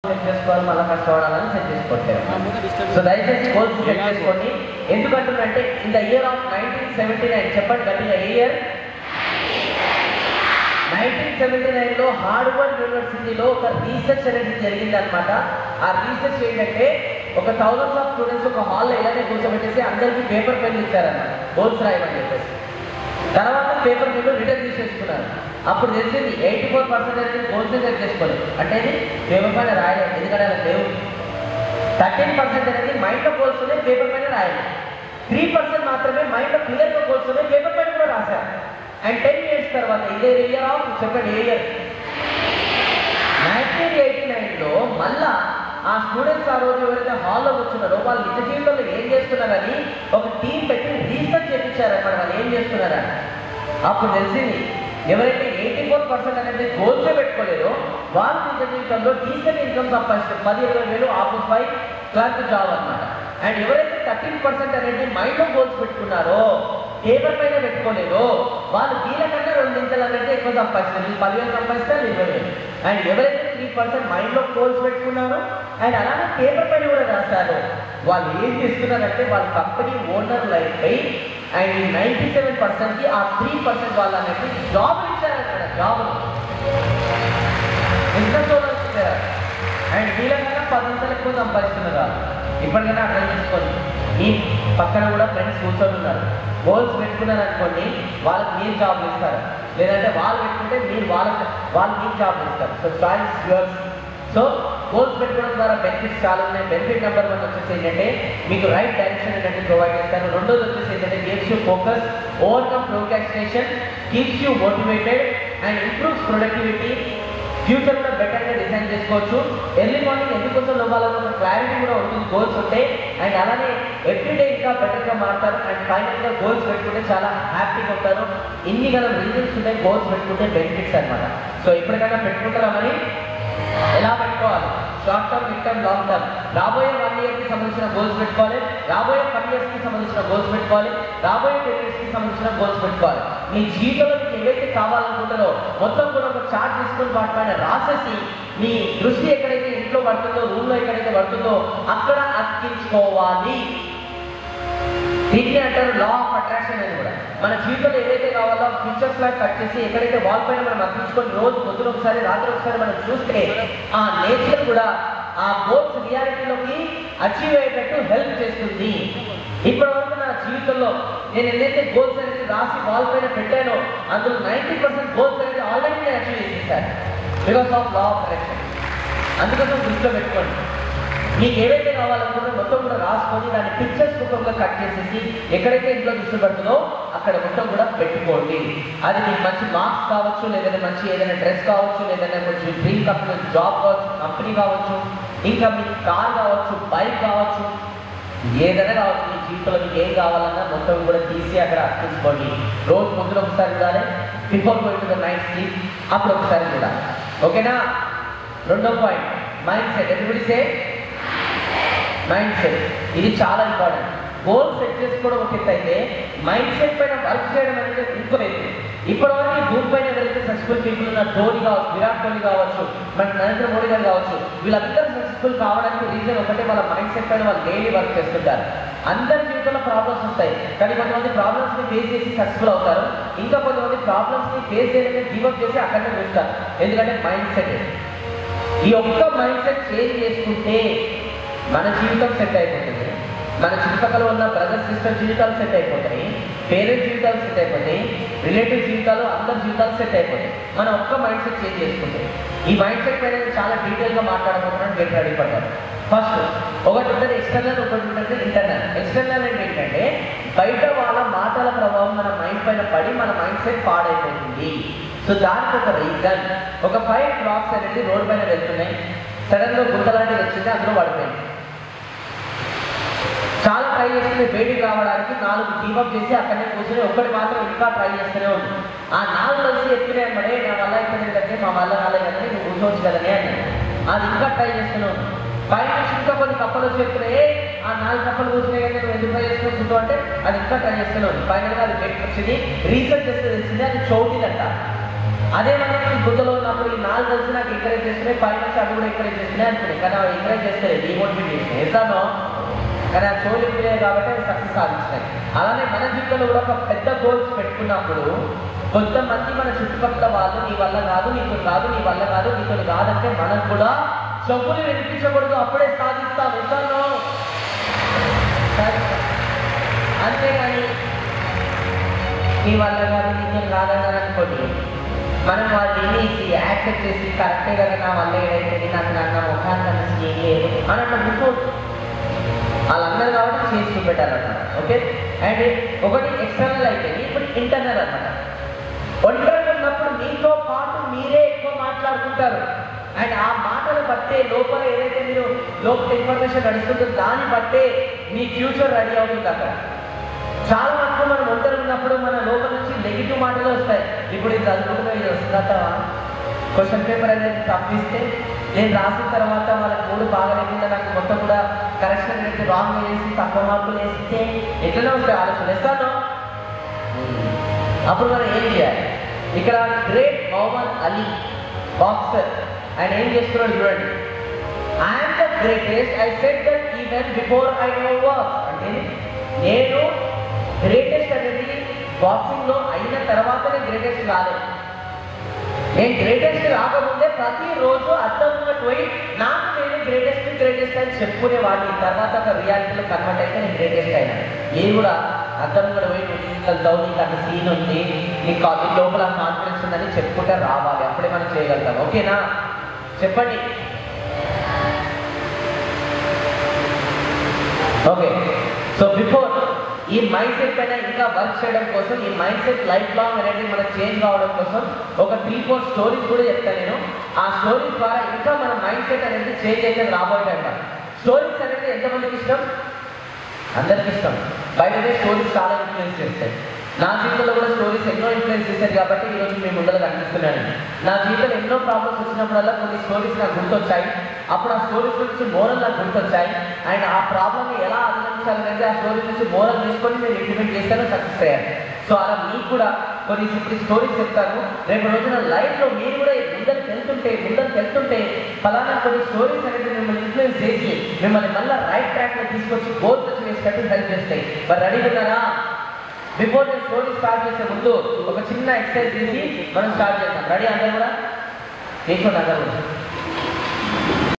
Set చేసుకోవాలి, మళ్ళీ కష్టపడాలని set చేసుకోవట్లేదు. సో దయచేసి గోల్స్ సెట్ చేసుకోండి. ఎందుకంటే ఇన్ ద ఇయర్ ఆఫ్ 1979 చెప్పండి గట్టిగా, ఏ ఇయర్? 1979లో హార్వర్డ్ యూనివర్సిటీలో ఒక రీసెర్చ్ అనేది జరిగింది అనమాట. ఆ రీసెర్చ్ ఏంటంటే ఒక థౌసండ్స్ ఆఫ్ స్టూడెంట్స్ ఒక హాల్లో ఇలానే కూర్చోబెట్టేసి అందరికీ పేపర్ పెన్లు ఇచ్చారన్నమాట, గోల్స్ రాయమని చెప్పేసి. తర్వాత పేపర్ పెన్ను రిటర్న్ తీసేసుకున్నారు. అప్పుడు తెలిసింది 84% గోల్స్ సెట్ చేసుకోలేదు. అంటే పేపర్ పైన రాయలేదు, ఎందుకంటే అలా లేవు. 13% అనేది మైండ్లో గోల్స్ ఉన్నాయి, పేపర్ పైన రాయలేదు. 3% మాత్రమే మైండ్లో క్లియర్గా గోల్స్ ఉన్నాయి, పేపర్ పైన కూడా రాశారు. అండ్ 10 years తర్వాత ఇదే ఇయర్ ఆఫ్ చెప్పండి, ఏ ఇయర్? 1989లో మళ్ళా ఆ స్టూడెంట్స్ ఆ రోజు ఎవరైతే హాల్లో కూర్చున్నారో వాళ్ళు నిజ జీవితంలో ఏం చేస్తున్నారని ఒక టీం పెట్టి రీసెర్చ్ చేయించారన్నమాట. వాళ్ళు ఏం చేస్తున్నారని అప్పుడు తెలిసింది, ఎవరైతే 84% అనేది గోల్సే పెట్టుకోలేదో వాళ్ళు నిజ జీవితంలో డీసెంట్ ఇన్కమ్ సంపాదిస్తారు. 10-20 వేలు ఆఫీస్ బై క్లర్క్ జాబ్ అనమాట. అండ్ ఎవరైతే 13% అనేది మైండ్లో గోల్స్ పెట్టుకున్నారో పేపర్ పైన పెట్టుకోలేదో వాళ్ళు వీళ్ళకన్నా 2 నిమిషాలు అనేది ఎక్కువ సంపాదిస్తారు. 10,000 సంపాదిస్తారు, 20,000. అండ్ ఎవరైతే 3% మైండ్లో గోల్స్ పెట్టుకున్నారో అండ్ అలానే పేపర్ పైన కూడా రాస్తారు, వాళ్ళు ఏం చేస్తున్నారంటే వాళ్ళ కంపెనీ ఓనర్ లైఫ్ పై అండ్ 97%కి ఆ 3% వాళ్ళు అనేది జాబ్ ఇచ్చారన్నమాట. జాబ్ ఎంత చూడాలి. అండ్ వీళ్ళకన్నా 10 ఎక్కువ సంపాదిస్తున్నారు. ఇప్పటికైనా అర్థం చేసుకోండి. మీ పక్కన కూడా ఫ్రెండ్స్ కూర్చొని ఉన్నారు, గోల్స్ పెట్టుకున్నారు అనుకోండి, వాళ్ళకి మీరు జాబ్ ఇస్తారు. లేదంటే వాళ్ళు పెట్టుకుంటే మీరు వాళ్ళు మీకు జాబ్ ఇస్తారు. So choice yours. So goals పెట్టుకోవడం ద్వారా బెనిఫిట్స్ చాలా ఉన్నాయి. బెనిఫిట్ నెంబర్ 1 వచ్చేసి ఏంటంటే మీకు రైట్ డైరెక్షన్ అనేది ప్రొవైడ్ చేస్తారు. రెండోది వచ్చేసి ఏంటంటే gives you focus, overcome procrastination, keeps you motivated and improves productivity. Future కూడా బెటర్గా డిజైన్ చేసుకోవచ్చు. ఎర్లీ మార్నింగ్ ఎందుకోసం ఇవ్వాలన్న ఒక క్లారిటీ కూడా ఉంటుంది గోల్స్ ఉంటే. అండ్ అలానే ఎవ్రీడే ఇంకా బెటర్గా మారుతారు. అండ్ ఫైనల్గా గోల్స్ పెట్టుకుంటే చాలా హ్యాపీగా ఉంటారు. ఇన్ని గల రీజన్స్ ఉంటాయి గోల్స్ పెట్టుకుంటే బెనిఫిట్స్ అనమాట. సో ఇప్పటికైనా పెట్టుకుంటారా మరి? ఎలా పెట్టుకోవాలి? Short term, mid term, long term. రాబోయే 1 yearకి సంబంధించిన గోల్స్ పెట్టుకోవాలి, రాబోయే 10 yearsకి సంబంధించిన గోల్స్ పెట్టుకోవాలి, రాబోయే 10 yearsకి సంబంధించిన గోల్స్ పెట్టుకోవాలి. మీ జీవితంలో మీకు ఏవైతే కావాలనుకుంటారో మొత్తం కూడా ఒక చార్ట్ తీసుకొని వాటి పైన రాసేసి మీ దృష్టి ఎక్కడైతే ఇంట్లో పడుతుందో, రూమ్లో ఎక్కడైతే పడుతుందో అక్కడ అతికించుకోవాలి. దీన్ని అంటారు లా ఆఫ్ అట్రాక్షన్ అని కూడా. మన జీవితంలో ఏదైతే కావాలో పిక్చర్స్ లాగా కట్ చేసి ఎక్కడైతే వాల్ పైన మనం అతికించుకొని రోజు పొద్దున ఒకసారి రాత్రి ఒకసారి మనం చూస్తే ఆ నేచర్ కూడా ఆ గోల్స్ రియాలిటీలోకి అచీవ్ అయ్యేటట్టు హెల్ప్ చేస్తుంది. ఇప్పటి వరకు నా జీవితంలో నేను ఏదైతే గోల్స్ అనేది రాసి వాల్ పైన పెట్టానో అందులో 90% గోల్స్ అనేది ఆల్రెడీ నేను అచీవ్ చేసేసాను because of law of attraction. అందుకోసం దృష్టిలో పెట్టుకోండి. మీకు ఏవైతే కావాలనుకుంటే మొత్తం కూడా రాసుకొని దాన్ని పిక్చర్స్ రూపంగా కట్ చేసేసి ఎక్కడైతే ఇంట్లో దృష్టి పడుతుందో అక్కడ మొత్తం కూడా పెట్టుకోండి. అది మీకు మంచి మార్క్స్ కావచ్చు, లేదంటే మంచి ఏదైనా డ్రెస్ కావచ్చు, లేదంటే కొంచెం డ్రీమ్ కంపెనీ జాబ్ కావచ్చు, కంపెనీ కావచ్చు, ఇంకా మీకు కార్ కావచ్చు, బైక్ కావచ్చు, ఏదైనా కావచ్చు. మీ జీవితంలో మీకు ఏం కావాలన్నా మొత్తం కూడా తీసి అక్కడ అర్పించుకోండి. రోజు పొద్దున ఒకసారి చూడాలి, before going to the night sleep అప్పుడు ఒకసారి చూడాలి. ఓకేనా? రెండో పాయింట్ మైండ్ సెట్. ఎవ్రీబడీ సే మైండ్ సెట్. ఇది చాలా ఇంపార్టెంట్. గోల్ సెట్ చేసుకోవడం ఒక ఎత్తు అయితే మైండ్ సెట్ పైన వర్క్ చేయడం అనేది ఇంకో ఎత్తు. ఇప్పటివరకు భూమి పైన ఎవరైతే సక్సెస్ఫుల్ పీపుల్ ఉన్న ధోని కావచ్చు, విరాట్ కోహ్లీ కావచ్చు, మన నరేంద్ర మోడీ గారు కావచ్చు, వీళ్ళందరూ సక్సెస్ఫుల్ కావడానికి రీజన్ ఒకటే, వాళ్ళ మైండ్ సెట్ పైన వాళ్ళు డైలీ వర్క్ చేస్తుంటారు. అందరి జీవితంలో ప్రాబ్లమ్స్ వస్తాయి, కానీ కొంతమంది ప్రాబ్లమ్స్ని ఫేస్ చేసి సక్సెస్ఫుల్ అవుతారు. ఇంకా కొంతమంది ప్రాబ్లమ్స్ని ఫేస్ చేయడానికి గివప్ చేసి అక్కడనే వెళ్తారు. ఎందుకంటే మైండ్ సెట్. ఈ ఒక్క మైండ్ సెట్ చేంజ్ చేసుకుంటే మన జీవితం సెట్ అయిపోతుంది. మన చుట్టుపక్కల ఉన్న బ్రదర్ సిస్టర్ జీవితాలు సెట్ అయిపోతాయి, పేరెంట్స్ జీవితాలు సెట్ అయిపోతాయి, రిలేటివ్ జీవితాలు, అందరి జీవితాలు సెట్ అయిపోతాయి. మనం ఒక్క మైండ్ సెట్ చేంజ్ చేసుకుంటే. ఈ మైండ్ సెట్ పైన చాలా డీటెయిల్గా మాట్లాడబోతున్నాను. గెట్ రెడీ పడ్డారు. ఫస్ట్ ఒకటి ఉంటుంది ఎక్స్టర్నల్, ఒకటి ఉంటుంది ఇంటర్నల్. ఎక్స్టర్నల్ అంటే ఏంటంటే బయట వాళ్ళ మాటల ప్రభావం మన మైండ్ పైన పడి మన మైండ్ సెట్ పాడైపోతుంది. సో దానికి ఒక రీజన్, ఒక 5 క్రాప్స్ అనేది రోడ్ పైన వెళ్తున్నాయి, సడన్గా గుంతలాంటివి వచ్చింది, అందులో పడిపోయింది. చాలా ట్రై చేస్తుంది బయటికి రావడానికి, 4 గివప్ చేసి అక్కడనే కూర్చొని ఒక్కటి మాత్రం ఇంకా ట్రై చేస్తూనే ఉంది. ఆ 4 కలిసి ఎత్తునే అమ్మడే నా వల్ల అయిపోయిందంటే మా వల్ల రాలేదంటే నువ్వు కూర్చోవచ్చు కదనే అన్నాడు. అది ఇంకా ట్రై చేస్తూనే ఉంది. పైన ఇంకా కొన్ని కప్పలు వచ్చి చెప్తున్నాయి, ఆ 4 కప్పలు కూర్చునే కదా నువ్వు ఎందుకు ట్రై చేసుకుని కూర్చో అంటే అది ఇంకా ట్రై చేస్తూనే ఉంది. ఫైనల్గా అది బయటకు వచ్చింది. రీసెర్చ్ చేస్తే తెలిసింది అది చోటిదంట. అదే మనం ఈ బుద్ధలో ఉన్నప్పుడు ఈ 4 కలిసి నాకు ఎంకరేజ్ చేస్తున్నాయి, 5 నుంచి అవి కూడా ఎంకరేజ్ చేస్తున్నాయి అనుకున్నాయి, కానీ అవి ఎంకరేజ్ చేస్తే డిమోటివేట్ చేసినాయి ఎంతనో, కానీ ఆ చోలిపోయాయి కాబట్టి అవి సక్సెస్ సాధించినాయి. అలానే మన జీవితంలో కూడా ఒక పెద్ద గోల్స్ పెట్టుకున్నప్పుడు కొంతమంది మన చుట్టుపక్కల వాళ్ళు నీ వల్ల కాదు, నీకు కాదు, నీ వల్ల కాదు, నీకు కాదంటే మనకు కూడా చెవులు వినిపించకూడదు, అప్పుడే సాధిస్తాం ఎంతనో. అంతేగాని నీ వల్ల కాదు, నీకు కాదన్నారు అనుకోండి, మనం వాళ్ళని యాక్సెప్ట్ చేసి కరెక్టే కదా నా వల్ల ఏదైతే నాకు నా ముఖాన్ని చేయలేదు అని అట్లా అనుకోవద్దు. వాళ్ళందరూ కాబట్టి చేసి చూపెట్టాలన్నమాట. ఓకే, అండ్ ఒకటి ఎక్స్టర్నల్ అయితే ఇప్పుడు ఇంటర్నల్ అనమాట. ఒంటరిగా ఉన్నప్పుడు మీతో పాటు మీరే ఎక్కువ మాట్లాడుకుంటారు, అండ్ ఆ మాటలు బట్టే లోపల ఏదైతే మీరు లోపల ఇన్ఫర్మేషన్ నడుస్తుందో దాన్ని బట్టే మీ ఫ్యూచర్ రెడీ అవుతుంది అక్కడ. చాలా మటుకు మనం ఒంటరి ఉన్నప్పుడు మన లోపల నుంచి నెగిటివ్ మాటలు వస్తాయి. ఇప్పుడు ఇది చదువుకుంటూ ఇది వస్తుందా, క్వశ్చన్ పేపర్ అనేది తప్పిస్తే నేను రాసిన తర్వాత వాళ్ళకి 3 బాగా లేకుండా నాకు మొత్తం కూడా కరెక్షన్ అనేది రాంగ్ వేసి తక్కువ మార్కులు వేస్తే ఎట్లనే ఉంటాయి ఆలోచన వేస్తాను. అప్పుడు మనం ఏం చేయాలి? ఇక్కడ గ్రేట్ మొహమ్మద్ అలీ బాక్సర్ ఆయన ఏం చేస్తున్నాడు చూడండి. I'm the greatest, I said that even before I know walk. అంటే నేను గ్రేటెస్ట్ అనేది బాక్సింగ్ లో అయిన తర్వాతనే గ్రేటెస్ట్ కాలేదు. నేను గ్రేటెస్ట్ రాకముందే ప్రతిరోజు అర్థంగా పోయి నాకు నేను గ్రేటెస్ట్ అని చెప్పుకునేవాడిని. తర్వాత ఒక రియాలిటీలో కన్వర్ట్ అయితే నేను గ్రేటెస్ట్ అయినా. నేను కూడా అర్థంగా పోయి వెళ్తావు, నీకు అంత సీన్ ఉంది, నీకు లోపల కాన్ఫిడెన్స్ ఉందని చెప్పుకుంటే రావాలి, అప్పుడే మనం చేయగలుగుతాం. ఓకేనా? చెప్పండి. ఓకే, సో బిఫోర్ ఈ మైండ్ సెట్ పైన ఇంకా వర్క్ చేయడం కోసం, ఈ మైండ్ సెట్ లైఫ్ లాంగ్ అనేది మనకు చేంజ్ కావడం కోసం ఒక 3-4 స్టోరీస్ కూడా చెప్తాను నేను. ఆ స్టోరీస్ ద్వారా ఇంకా మన మైండ్ సెట్ అనేది చేంజ్ అయితే రాబోయేట. స్టోరీస్ అనేది ఎంతమందికి ఇష్టం? అందరికి ఇష్టం. బయటనే స్టోరీస్ చాలా ఇన్ఫ్లుయెన్స్ చేస్తాయి. నా జీవితంలో కూడా స్టోరీస్ ఎన్నో ఇన్ఫ్లుయెన్స్ చేశారు కాబట్టి ఈరోజు మీ ముందర కనిపిస్తున్నాను. నా జీవితంలో ఎన్నో ప్రాబ్లమ్స్ వచ్చినప్పుడల్లా కొన్ని స్టోరీస్ నాకు గుర్తొచ్చాయి. అప్పుడు ఆ స్టోరీస్ నుంచి మోరల్ నాకు గుర్తొచ్చాయి, అండ్ ఆ ప్రాబ్లమ్ని ఎలా అధిగమించాలనేది ఆ స్టోరీస్ నుంచి మోరల్ తీసుకొని నేను ఇంప్లిమెంట్ చేస్తాను, సక్సెస్ అయ్యాను. సో అలా మీకు కూడా కొన్ని ఇప్పుడు స్టోరీస్ చెప్తాను. రేపు రోజున లైఫ్లో మీరు కూడా ముందరికి వెళ్తుంటే ఫలానా కొన్ని స్టోరీస్ అనేది మిమ్మల్ని ఇన్ఫ్లుయెన్స్ చేసి మిమ్మల్ని మళ్ళీ రైట్ ట్రాక్లో తీసుకొచ్చి గోల్స్ అచీవ్ చేసేటట్టు హెల్ప్ చేస్తాయి. మరి రెడీ ఉన్నారా? బిఫోర్ నేను స్టోరీ స్టార్ట్ చేసే ముందు ఒక చిన్న ఎక్సర్సైజ్ చేసి మనం స్టార్ట్ చేద్దాం. రెడీ? అందరూ కూడా తీసుకోండి, అందరూ కూడా.